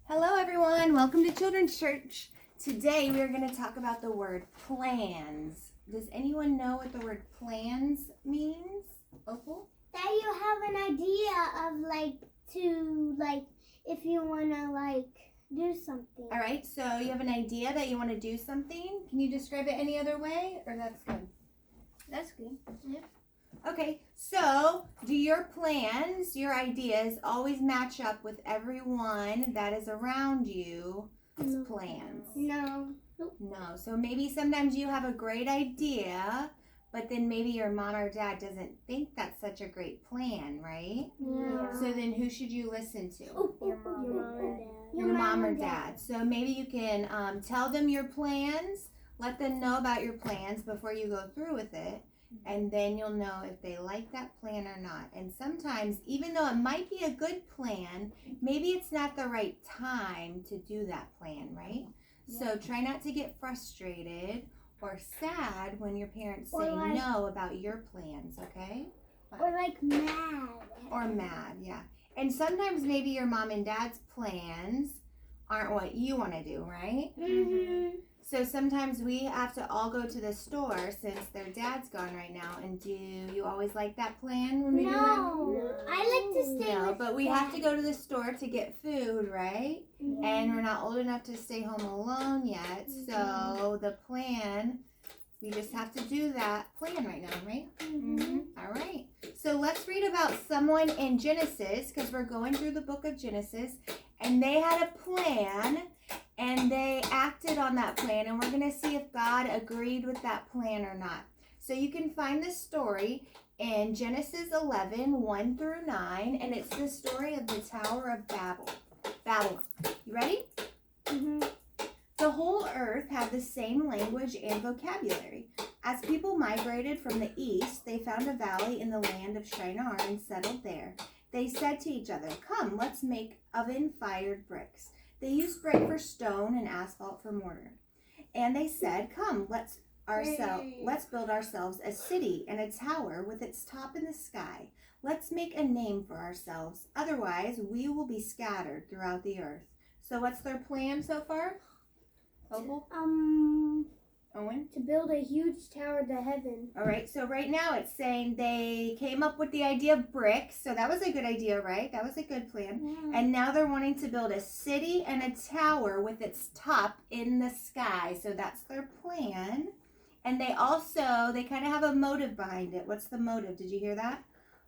Hello everyone, welcome to Children's Church. Today we are going to talk about the word plans. Does anyone know what the word plans means? Opal? That you have an idea of if you want to do something. All right, so you have an idea that you want to do something. Can you describe it any other way, or that's good? That's good. Yeah. Okay, so do your plans, your ideas always match up with everyone that is around you's plans? No. No. So maybe sometimes you have a great idea, but then maybe your mom or dad doesn't think that's such a great plan, right? Yeah. So then who should you listen to? Your mom or dad. Your mom or dad. So maybe you can tell them your plans, let them know about your plans before you go through with it, and then you'll know if they like that plan or not. And sometimes, even though it might be a good plan, maybe it's not the right time to do that plan, right? Yeah. So try not to get frustrated or sad when your parents say no about your plans, okay? Or mad. Or mad, yeah. And sometimes maybe your mom and dad's plans aren't what you want to do, right? Mm-hmm. So sometimes we have to all go to the store since their dad's gone right now. And do you always like that plan when we do that? No. I like to stay with but we have to go to the store to get food, right? Mm-hmm. And we're not old enough to stay home alone yet. Mm-hmm. So the plan, we just have to do that plan right now, right? Mm-hmm. All right. So let's read about someone in Genesis, because we're going through the book of Genesis. And they had a plan, and they acted on that plan. And we're going to see if God agreed with that plan or not. So you can find this story in Genesis 11, 1 through 9. And it's the story of the Tower of Babylon. You ready? Mm-hmm. The whole earth had the same language and vocabulary. As people migrated from the east, they found a valley in the land of Shinar and settled there. They said to each other, "Come, let's make oven-fired bricks." They used brick for stone and asphalt for mortar. And they said, "Come, let's build ourselves a city and a tower with its top in the sky. Let's make a name for ourselves. Otherwise, we will be scattered throughout the earth." So what's their plan so far? Opal? Owen? To build a huge tower to heaven. All right, so right now it's saying they came up with the idea of bricks. So that was a good idea, right? That was a good plan. Yeah. And now they're wanting to build a city and a tower with its top in the sky. So that's their plan. And they kind of have a motive behind it. What's the motive? Did you hear that?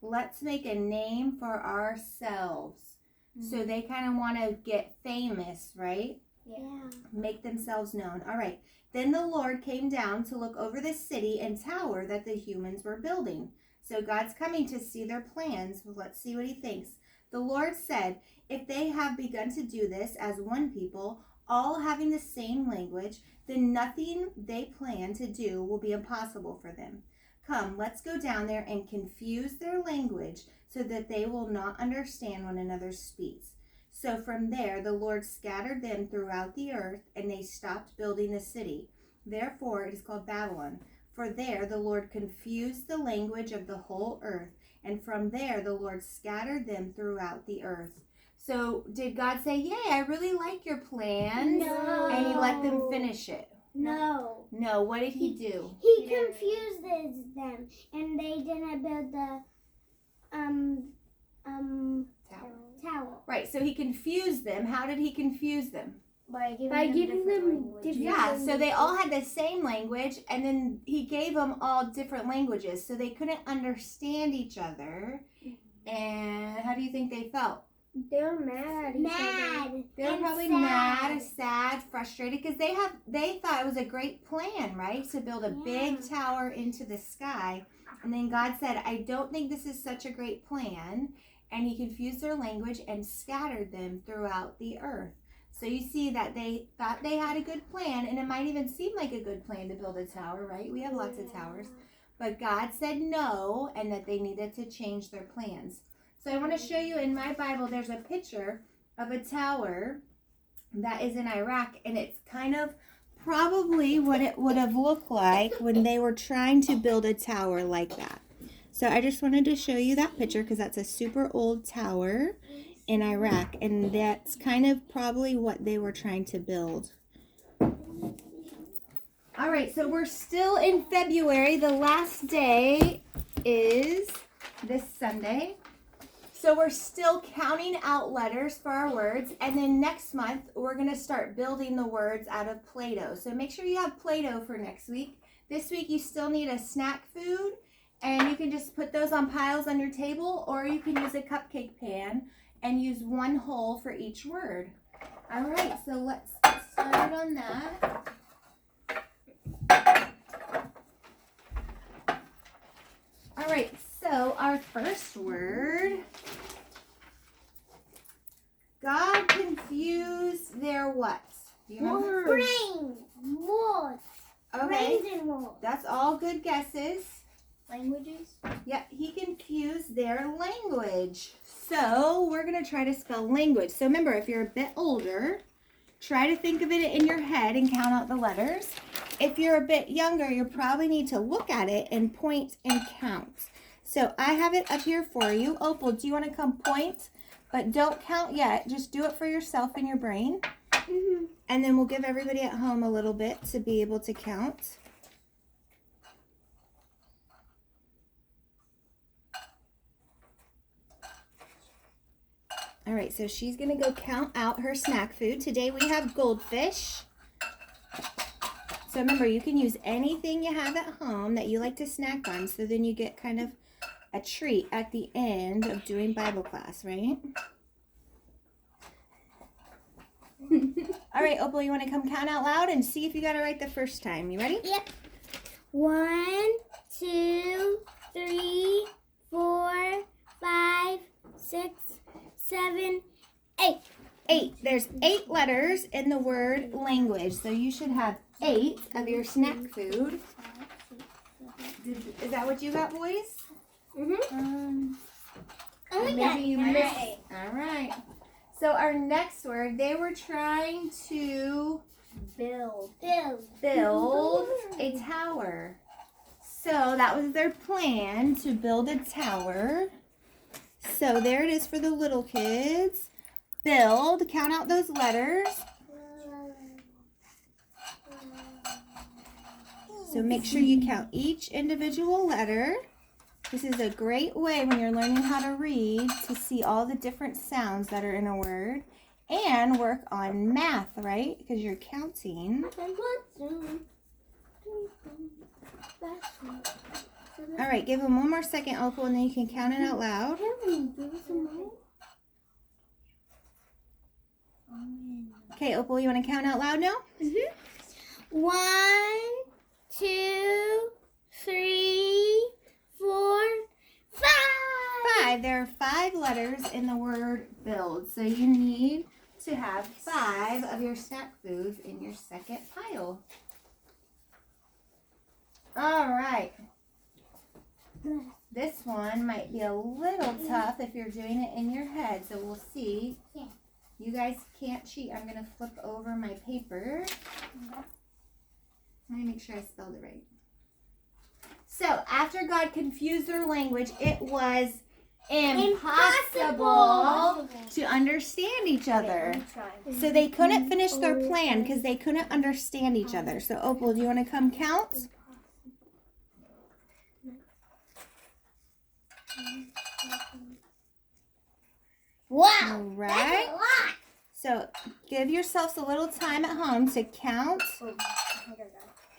Let's make a name for ourselves. Mm-hmm. So they kind of want to get famous, right? Yeah. Make themselves known. All right. Then the Lord came down to look over the city and tower that the humans were building. So God's coming to see their plans. Well, let's see what he thinks. The Lord said, "If they have begun to do this as one people, all having the same language, then nothing they plan to do will be impossible for them. Come, let's go down there and confuse their language so that they will not understand one another's speech." So from there, the Lord scattered them throughout the earth, and they stopped building the city. Therefore, it is called Babylon. For there, the Lord confused the language of the whole earth, and from there, the Lord scattered them throughout the earth. So did God say, "Yay, I really like your plans"? No. And he let them finish it? No. No, what did he do? He confused them, and they didn't build the tower. Right, so he confused them. How did he confuse them? By giving them different Yeah, so they all had the same language, and then he gave them all different languages, so they couldn't understand each other. And how do you think they felt? They were mad at each other. They were probably mad, sad, frustrated, because they thought it was a great plan, right? To build a big tower into the sky. And then God said, "I don't think this is such a great plan." And he confused their language and scattered them throughout the earth. So you see that they thought they had a good plan, and it might even seem like a good plan to build a tower, right? We have lots of towers. But God said no, and that they needed to change their plans. So I want to show you in my Bible, there's a picture of a tower that is in Iraq, and it's kind of probably what it would have looked like when they were trying to build a tower like that. So I just wanted to show you that picture because that's a super old tower, in Iraq, and that's kind of probably what they were trying to build. All right, so we're still in February. The last day is this Sunday. So we're still counting out letters for our words, and then next month we're going to start building the words out of Play-Doh. So make sure you have Play-Doh for next week. This week you still need a snack food, and you can just put those on piles on your table, or you can use a cupcake pan and use one hole for each word. All right, so let's get started on that. All right, so our first word, God confused their what? Do you remember? Brain. Words. Okay, Brains and words. that's all good guesses. Languages. Yep, he confused their language. So we're going to try to spell language. So remember, if you're a bit older, try to think of it in your head and count out the letters. If you're a bit younger, you probably need to look at it and point and count. So I have it up here for you. Opal, do you want to come point? But don't count yet. Just do it for yourself in your brain. Mm-hmm. And then we'll give everybody at home a little bit to be able to count. All right, so she's going to go count out her snack food. Today we have goldfish. So remember, you can use anything you have at home that you like to snack on, so then you get kind of a treat at the end of doing Bible class, right? All right, Opal, you want to come count out loud and see if you got it right the first time. You ready? Yep. 1, 2, 3, 4, 5, 6, 7, 8. 8. There's 8 letters in the word language, so you should have 8 of your snack food. Is that what you got, boys? Mm-hmm. Only Maybe you got missed. 9. All right. So our next word, they were trying to Build a tower. So that was their plan, to build a tower. So there it is for the little kids. Build. Count out those letters. So make sure you count each individual letter. This is a great way when you're learning how to read to see all the different sounds that are in a word and work on math, right? Because you're counting. All right, give them one more second, Opal, and then you can count it out loud. Okay, Opal, you want to count out loud now? 1, 2, 3, 4, 5. 5. There are 5 letters in the word build, so you need to have 5 of your snack foods in your second pile. All right. This one might be a little tough if you're doing it in your head, so we'll see. Yeah. You guys can't cheat. I'm going to flip over my paper. Let me make sure I spelled it right. So, after God confused their language, it was impossible to understand each other. So they couldn't finish their plan because they couldn't understand each other. So, Opal, do you want to come count? Wow. All right. So, give yourselves a little time at home to count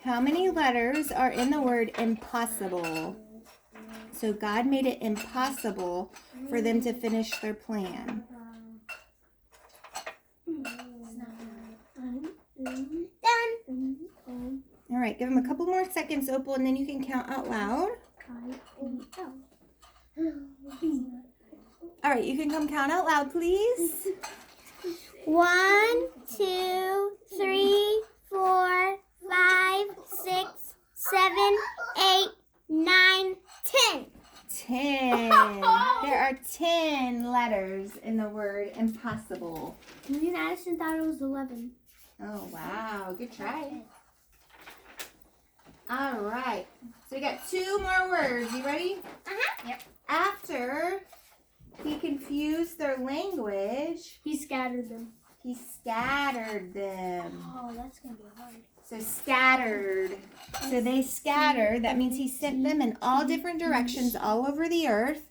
how many letters are in the word impossible. So God made it impossible for them to finish their plan. Done. All right, give them a couple more seconds, Opal, and then you can count out loud. All right, you can come count out loud, please. 1, 2, 3, 4, 5, 6, 7, 8, 9, 10. 10. There are 10 letters in the word impossible. Me and Addison thought it was 11. Oh, wow. Good try. All right. So we got 2 more words. You ready? Uh-huh. Yep. After He confused their language. He scattered them. He scattered them. Oh, that's gonna be hard. So scattered. So they scattered. That means he sent them in all different directions all over the earth.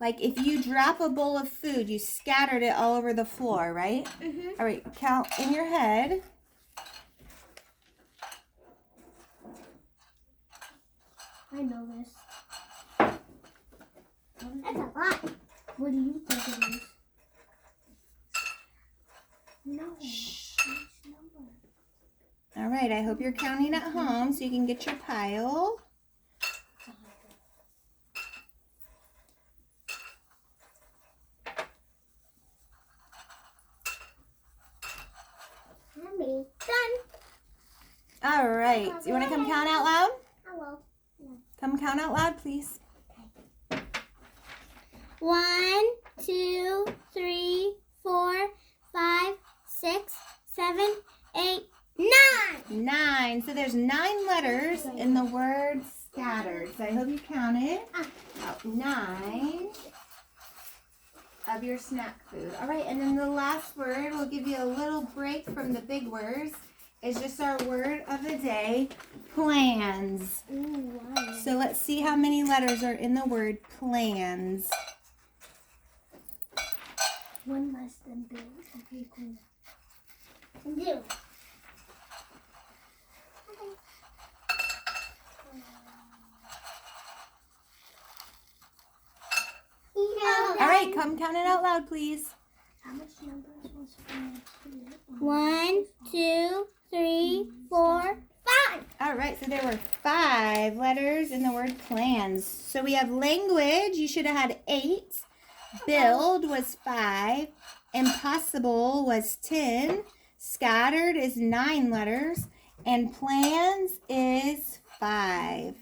Like if you drop a bowl of food, you scattered it all over the floor, right? Mm-hmm. All right, count in your head. I know this. That's a lot. What do you think it is? No. All right, I hope you're counting at home so you can get your pile. Mommy, done. All right, you want to come count out loud? I will. Come count out loud, please. 1, 2, 3, 4, 5, 6, 7, 8, 9. 9. So there's 9 letters in the word scattered. So I hope you counted out 9 of your snack food. All right, and then the last word, we'll give you a little break from the big words, is just our word of the day, plans. Ooh, wow. So let's see how many letters are in the word plans. One less than Bill. Okay, cool. Do. All right, come count it out loud, please. How much numbers was 1, 2, 3, 4, 5. All right, so there were 5 letters in the word plans. So we have language, you should have had 8. Build was 5. Impossible was 10. Scattered is 9 letters. And plans is 5.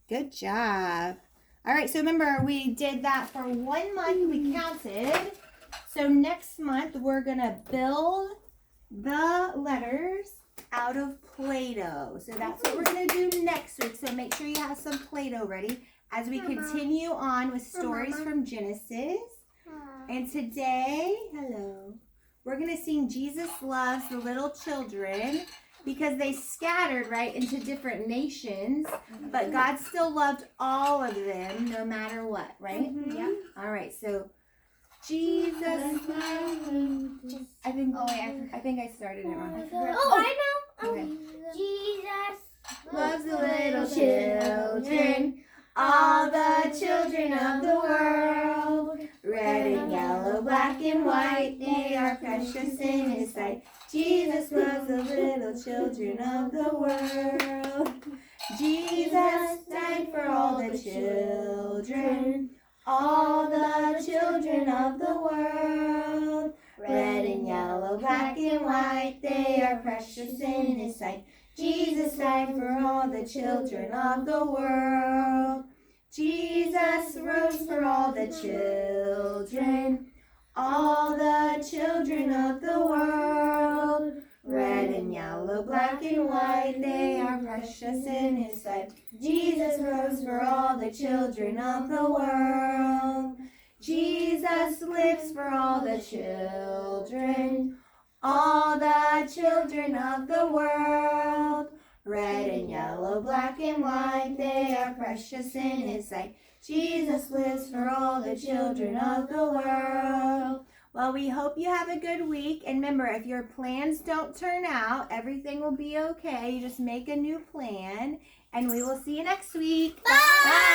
Good job. All right, so remember we did that for 1 month, we counted. So next month we're going to build the letters out of Play-Doh. So that's what we're going to do next week. So make sure you have some Play-Doh ready as we continue on with stories from Genesis. And today, hello, we're going to sing Jesus Loves the Little Children because they scattered, right, into different nations, but God still loved all of them no matter what, right? Yeah. All right, so Jesus, I think I started it wrong. Oh, I know. Okay. Jesus Loves the little children, all the children of the world. Red and yellow, black and white, they are precious in His sight. Jesus loves the little children of the world. Jesus died for all the children, all the children of the world. Red and yellow, black and white, they are precious in His sight. Jesus died for all the children of the world. Jesus rose for all the children, all the children of the world. Red and yellow, black and white, they are precious in His sight. Jesus rose for all the children of the world. Jesus lives for all the children, all the children of the world. Red and yellow, black and white, they are precious in His sight. Jesus lives for all the children of the world. Well, we hope you have a good week. And remember, if your plans don't turn out, everything will be okay. You just make a new plan. And we will see you next week. Bye. Bye.